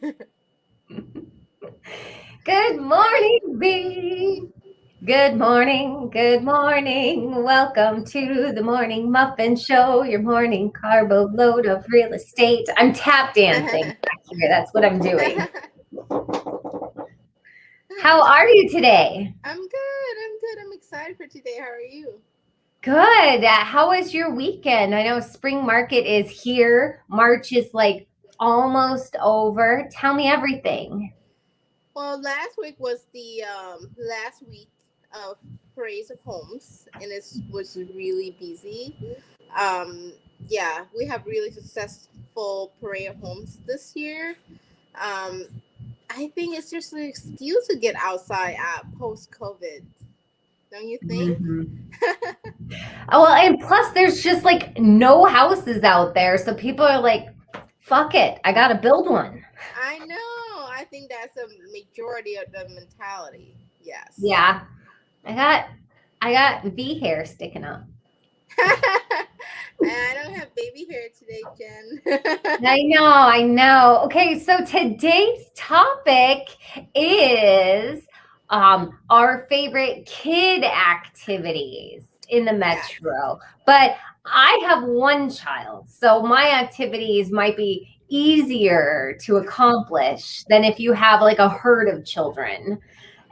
Good morning, B. Good morning. Good morning. Welcome to the Morning Muffin Show, your morning carbo load of real estate. I'm tap dancing back here. That's what I'm doing. How are you today? I'm good. I'm good. I'm excited for today. How are you? Good. How was your weekend? I know spring market is here. March is like almost over. Tell me everything. Well, last week was the last week of Praise of Homes, and it was really busy. Um, yeah, we have really successful Parade of Homes this year. Um, I think it's just an excuse to get outside post COVID. Don't you think? Mhm. Oh, well, and plus there's just like no houses out there. So people are like, fuck it, I gotta build one. I know. I think that's a majority of the mentality. Yes. Yeah. I got I got V hair sticking up. I don't have baby hair today, Jen. I know. Okay, so today's topic is our favorite kid activities in the Yes. metro. But I have one child, so my activities might be easier to accomplish than if you have like a herd of children.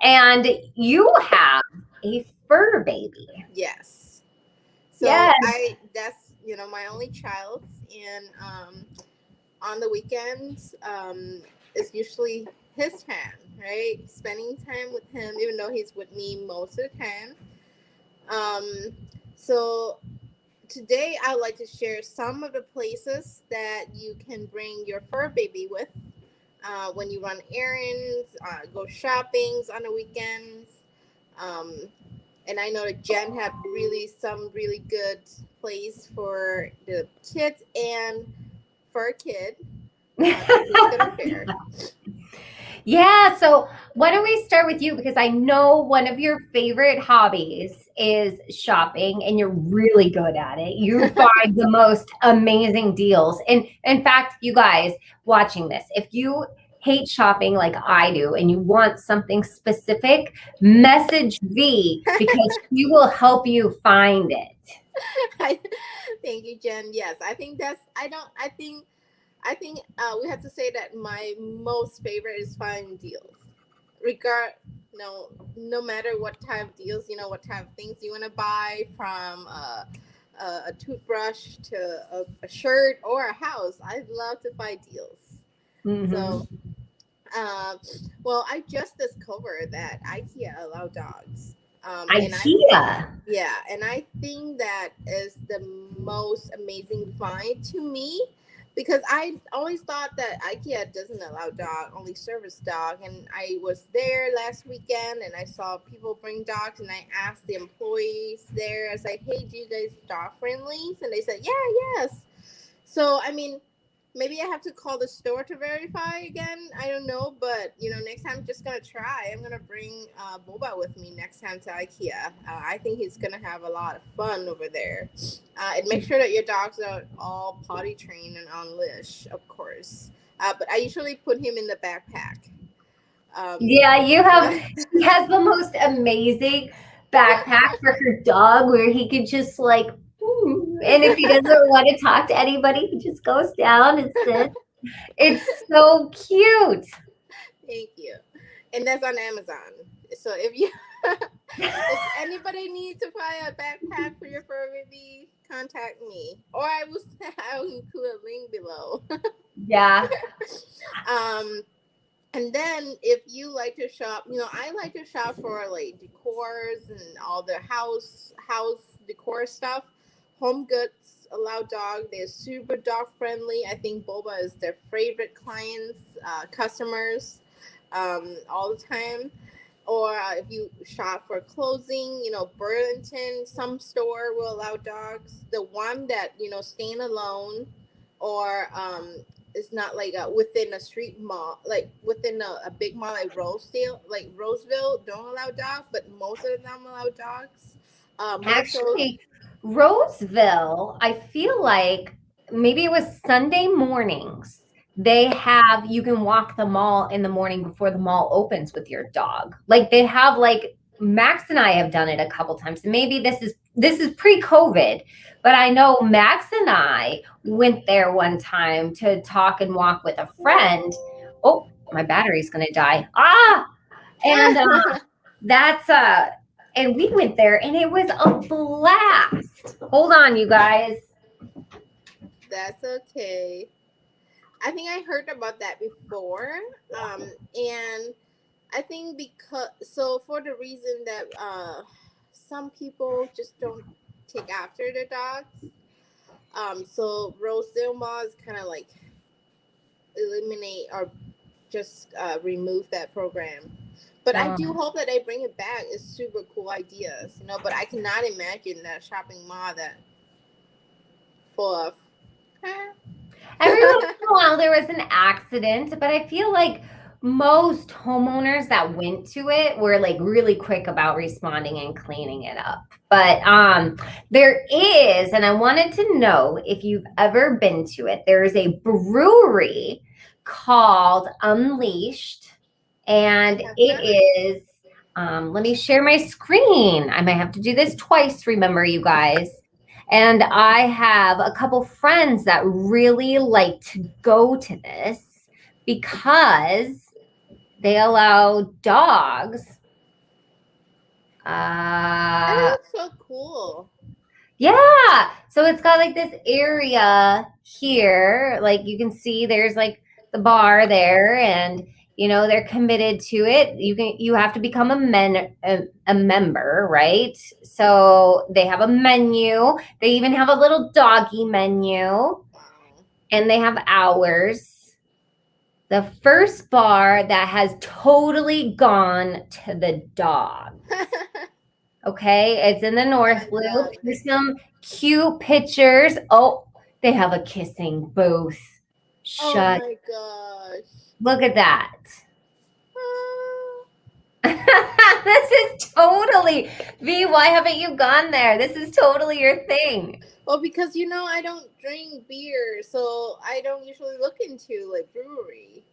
And you have a fur baby. Yes. So Yes. that's my only child, and on the weekends, it's usually his time, right? Spending time with him, even though he's with me most of the time. Um, so today I'd like to share some of the places that you can bring your fur baby with when you run errands, go shoppings on the weekends. Um, and I know that Jen had some really good place for the kids and for a kid that he's gonna share. Yeah, so why don't we start with you because I know one of your favorite hobbies is shopping and you're really good at it. You find the most amazing deals. And in fact, you guys watching this, if you hate shopping like I do and you want something specific, message V because she will help you find it. I, thank you, Jen. Yes, I think that's. I don't. I think we have to say that my most favorite is finding deals. Regard no matter what type of deals, what type of things you want to buy, from a toothbrush to a shirt or a house. I love to find deals. So, Mhm. uh, well, I just discovered that IKEA allow dogs. And I IKEA. Yeah, and I think that is the most amazing find to me, because I always thought that IKEA doesn't allow dog, only service dog. And I was there last weekend and I saw people bring dogs, and I asked the employees there, I was like, hey, do you guys dog friendlies? And they said, yeah, yes. So, I mean, maybe I have to call the store to verify again. I don't know, but next time I'm just gonna try. I'm gonna bring Boba with me next time to IKEA. I think he's gonna have a lot of fun over there. And make sure that your dogs are all potty trained and on leash, of course. But I usually put him in the backpack. Um, Yeah, she has the most amazing backpack for her dog where he could just like, and if he doesn't want to talk to anybody, he just goes down and sits. It's so cute. Thank you. And that's on Amazon. So if you if anybody needs to buy a backpack for your fur baby, contact me. Or I will include a link below. Yeah. um and then if you like to shop, I like to shop for like decors and all the house decor stuff. Home Goods allow dog. They're super dog friendly. I think Boba is their favorite clients, customers, all the time. Or if you shop for clothing, Burlington, some store will allow dogs. The one that stand alone, or it's not like within a street mall, like within a big mall like Rosedale, like Roseville, don't allow dogs, but most of them allow dogs. More so, Actually, Roseville, I feel like maybe it was Sunday mornings. you can walk the mall in the morning before the mall opens with your dog. Like they have like Max and I have done it a couple times. Maybe this is pre-COVID, but I know Max and I went there one time to talk and walk with a friend. Oh, my battery's gonna die. And that's and we went there and it was a blast. Hold on, you guys. That's okay. I think I heard about that before. And I think for the reason that some people just don't take after their dogs. So Rosedale Mall is kind of like eliminate or just remove that program. But I do hope that they bring it back. It's super cool ideas, But I cannot imagine that shopping mall that full of. Every once in a while there was an accident, but I feel like most homeowners that went to it were like really quick about responding and cleaning it up. But there is, and I wanted to know if you've ever been to it, there is a brewery called Unleashed, and it is, let me share my screen. I might have to do this twice, remember, you guys. And I have a couple friends that really like to go to this because they allow dogs. That looks so cool. Yeah. So it's got like this area here. Like you can see there's like the bar there, and they're committed to it. You have to become a member, right? So they have a menu. They even have a little doggy menu, and they have hours. The first bar that has totally gone to the dogs. Okay, it's in the North Loop. There's some cute pictures. Oh, they have a kissing booth. Oh my gosh. Look at that. This is totally, V, why haven't you gone there? This is totally your thing. Well, because I don't drink beer, so I don't usually look into like brewery.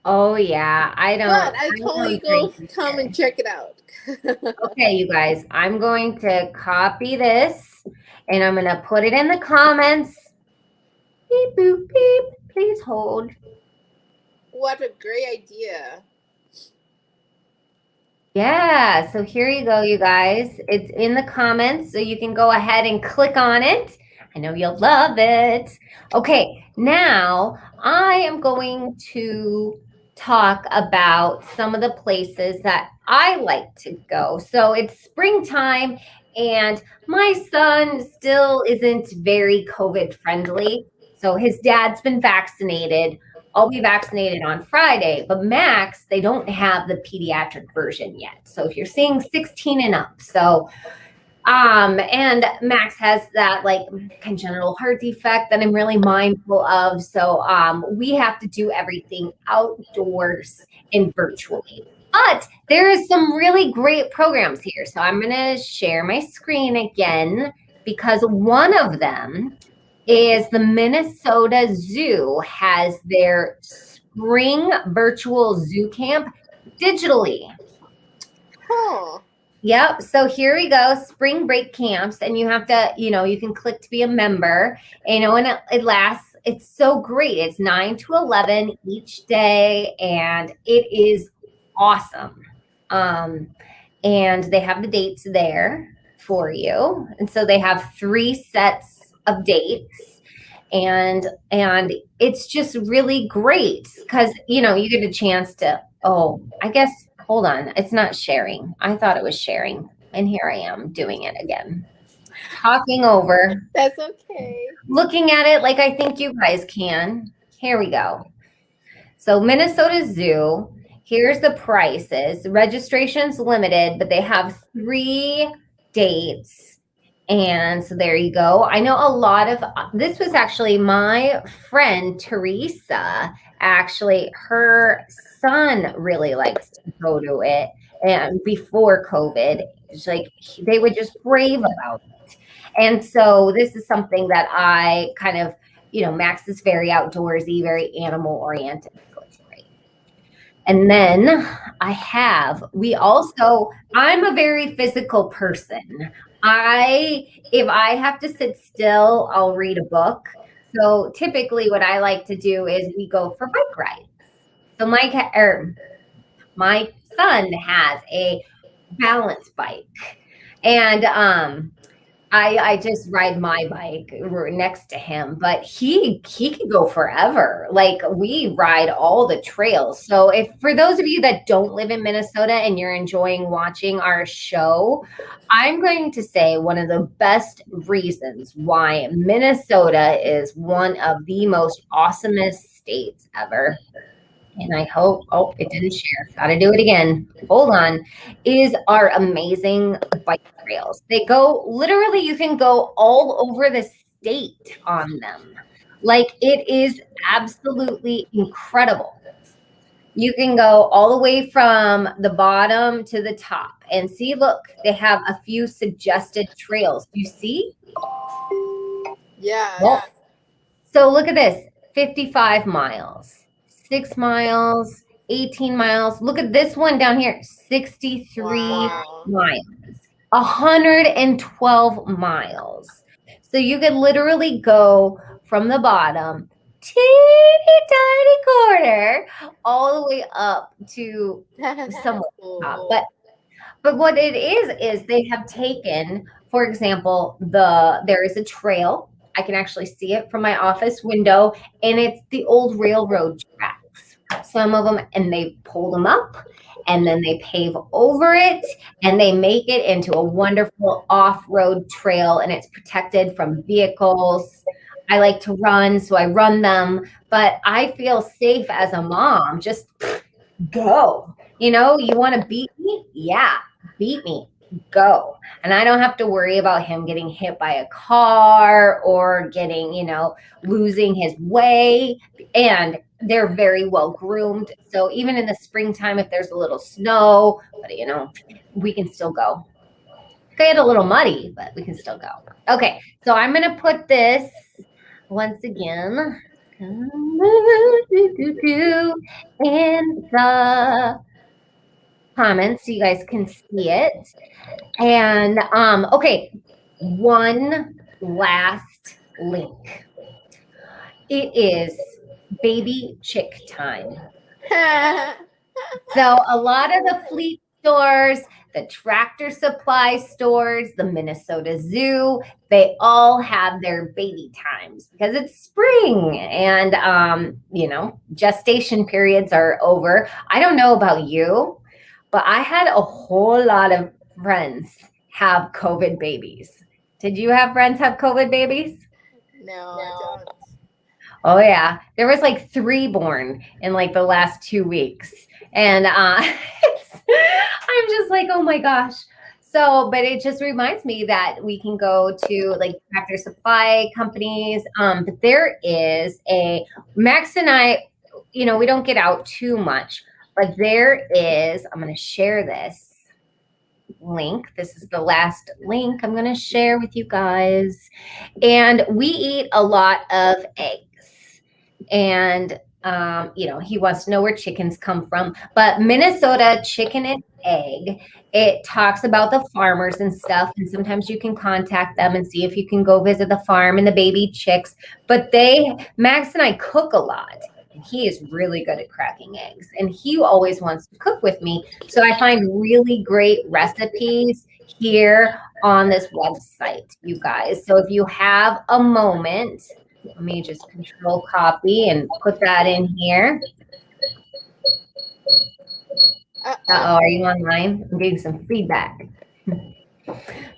Oh yeah, I don't. But I totally come and check it out. Okay, you guys, I'm going to copy this and I'm going to put it in the comments. Beep, boop, beep. Please hold. What a great idea. Yeah, so here you go, you guys. It's in the comments, so you can go ahead and click on it. I know you'll love it. Okay, now I am going to talk about some of the places that I like to go. So it's springtime, and my son still isn't very COVID friendly. So his dad's been vaccinated. I'll be vaccinated on Friday, but Max, they don't have the pediatric version yet. So if you're seeing 16 and up, so and Max has that like congenital heart defect that I'm really mindful of. So we have to do everything outdoors and virtually. But there is some really great programs here. So I'm going to share my screen again because one of them is the Minnesota Zoo has their spring virtual zoo camp digitally. Oh. Yep. So here we go, spring break camps, and you have to, you can click to be a member, and it lasts. It's so great. It's 9 to 11 each day, and it is awesome. And they have the dates there for you, and so they have 3 sets of dates, and it's just really great because you get a chance to. Oh, I guess. Hold on. It's not sharing. I thought it was sharing. And here I am doing it again. Talking over. That's okay. Looking at it like I think you guys can. Here we go. So Minnesota Zoo. Here's the prices. Registration's limited, but they have 3 dates. And so there you go. I know a lot of, this was actually my friend, Teresa, actually, her son really likes to go to it. And before COVID, it's like they would just rave about it. And so this is something that I kind of Max is very outdoorsy, very animal oriented. So it's great. And then I'm a very physical person. If I have to sit still, I'll read a book. So typically what I like to do is we go for bike rides. So my son has a balance bike, and I just ride my bike next to him, but he can go forever. Like we ride all the trails. So if for those of you that don't live in Minnesota and you're enjoying watching our show, I'm going to say one of the best reasons why Minnesota is one of the most awesomest states ever. And I hope, oh, it didn't share. Gotta do it again. Hold on. Is our amazing bike trails. They go literally, you can go all over the state on them. Like it is absolutely incredible. You can go all the way from the bottom to the top and see, look, they have a few suggested trails. You see? Yeah. Well, so look at this 55 miles, 6 miles, 18 miles. Look at this one down here 63 Wow. miles, 112 miles. So you could literally go from the bottom, teeny tiny corner, all the way up to somewhere top. But what it is they have taken, for example, there is a trail. I can actually see it from my office window, and it's the old railroad tracks. Some of them, and they pull them up, and then they pave over it, and they make it into a wonderful off-road trail, and it's protected from vehicles. I like to run, so I run them, but I feel safe as a mom. Just go. You want to beat me? Yeah, beat me. Go. And I don't have to worry about him getting hit by a car or losing his way. And they're very well groomed. So even in the springtime, if there's a little snow, but we can still go. Get a little muddy, but we can still go. Okay, so I'm going to put this once again in the comments so you guys can see it. And okay, one last link. It is baby chick time. So a lot of the fleet stores, the Tractor Supply stores, the Minnesota Zoo, they all have their baby times because it's spring and gestation periods are over. I don't know about you, but I had a whole lot of friends have COVID babies. Did you have friends have COVID babies? No, I don't. Oh yeah, there was like 3 born in like the last 2 weeks, and I'm just like, oh my gosh. So, but it just reminds me that we can go to like Tractor Supply companies. But there is Max and I, we don't get out too much, but there is. I'm going to share this link. This is the last link I'm going to share with you guys, and we eat a lot of eggs. And he wants to know where chickens come from, but Minnesota Chicken and Egg, it talks about the farmers and stuff, and sometimes you can contact them and see if you can go visit the farm and the baby chicks. But Max and I cook a lot, and he is really good at cracking eggs, and he always wants to cook with me. So I find really great recipes here on this website, you guys. So if you have a moment, let me just control copy and put that in here. Uh-oh, are you online? I'm getting some feedback.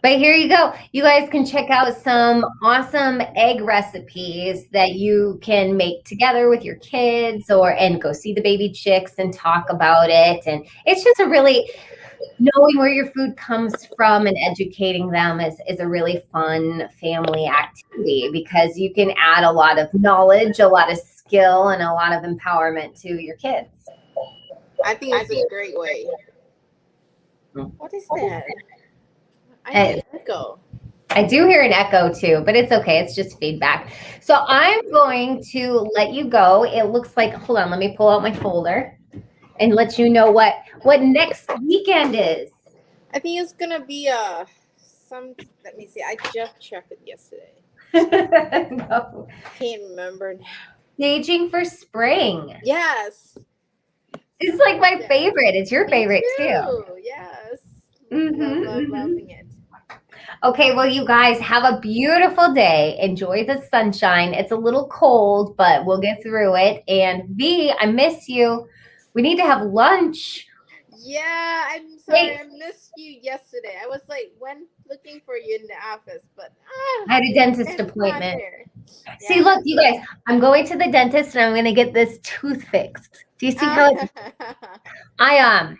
But here you go. You guys can check out some awesome egg recipes that you can make together with your kids and go see the baby chicks and talk about it. And it's just knowing where your food comes from and educating them is a really fun family activity because you can add a lot of knowledge, a lot of skill, and a lot of empowerment to your kids. I think it's a great way. What is that? I need to go. I do hear an echo too, but it's okay. It's just feedback. So I'm going to let you go. It looks like, hold on, let me pull out my folder and let you know what next weekend is. I think it's gonna be some. Let me see. I just checked it yesterday. No. Can't remember now. Staging for spring. Yes. It's like my Yes. favorite. It's your Me favorite too. too. Yes. Love loving it. Okay, well, you guys have a beautiful day. Enjoy the sunshine. It's a little cold, but we'll get through it. And V, I miss you. We need to have lunch. Yeah, I'm sorry. Wait, I missed you yesterday. I was like, when looking for you in the office, but I had a dentist it's not appointment. there. See, look, Yes. you guys, I'm going to the dentist and I'm going to get this tooth fixed. Do you see how I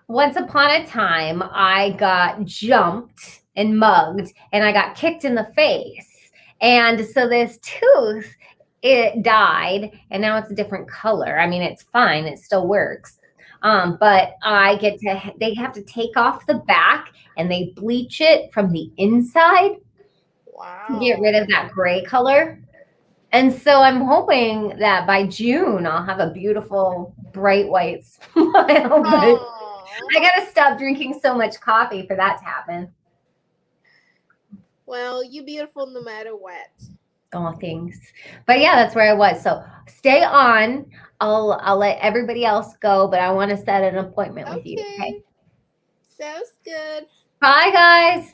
once upon a time I got jumped and mugged and I got kicked in the face. And so this tooth it died and now it's a different color. I mean, it's fine, it still works. But they have to take off the back and they bleach it from the inside to get rid of Wow. that gray color. And so I'm hoping that by June I'll have a beautiful bright white smile. But Oh. I gotta stop drinking so much coffee for that to happen. Well, you beautiful no matter what. Oh, thanks. But yeah, that's where I was. So stay on. I'll let everybody else go, but I want to set an appointment with you. Okay. Okay. Sounds good. Bye, guys.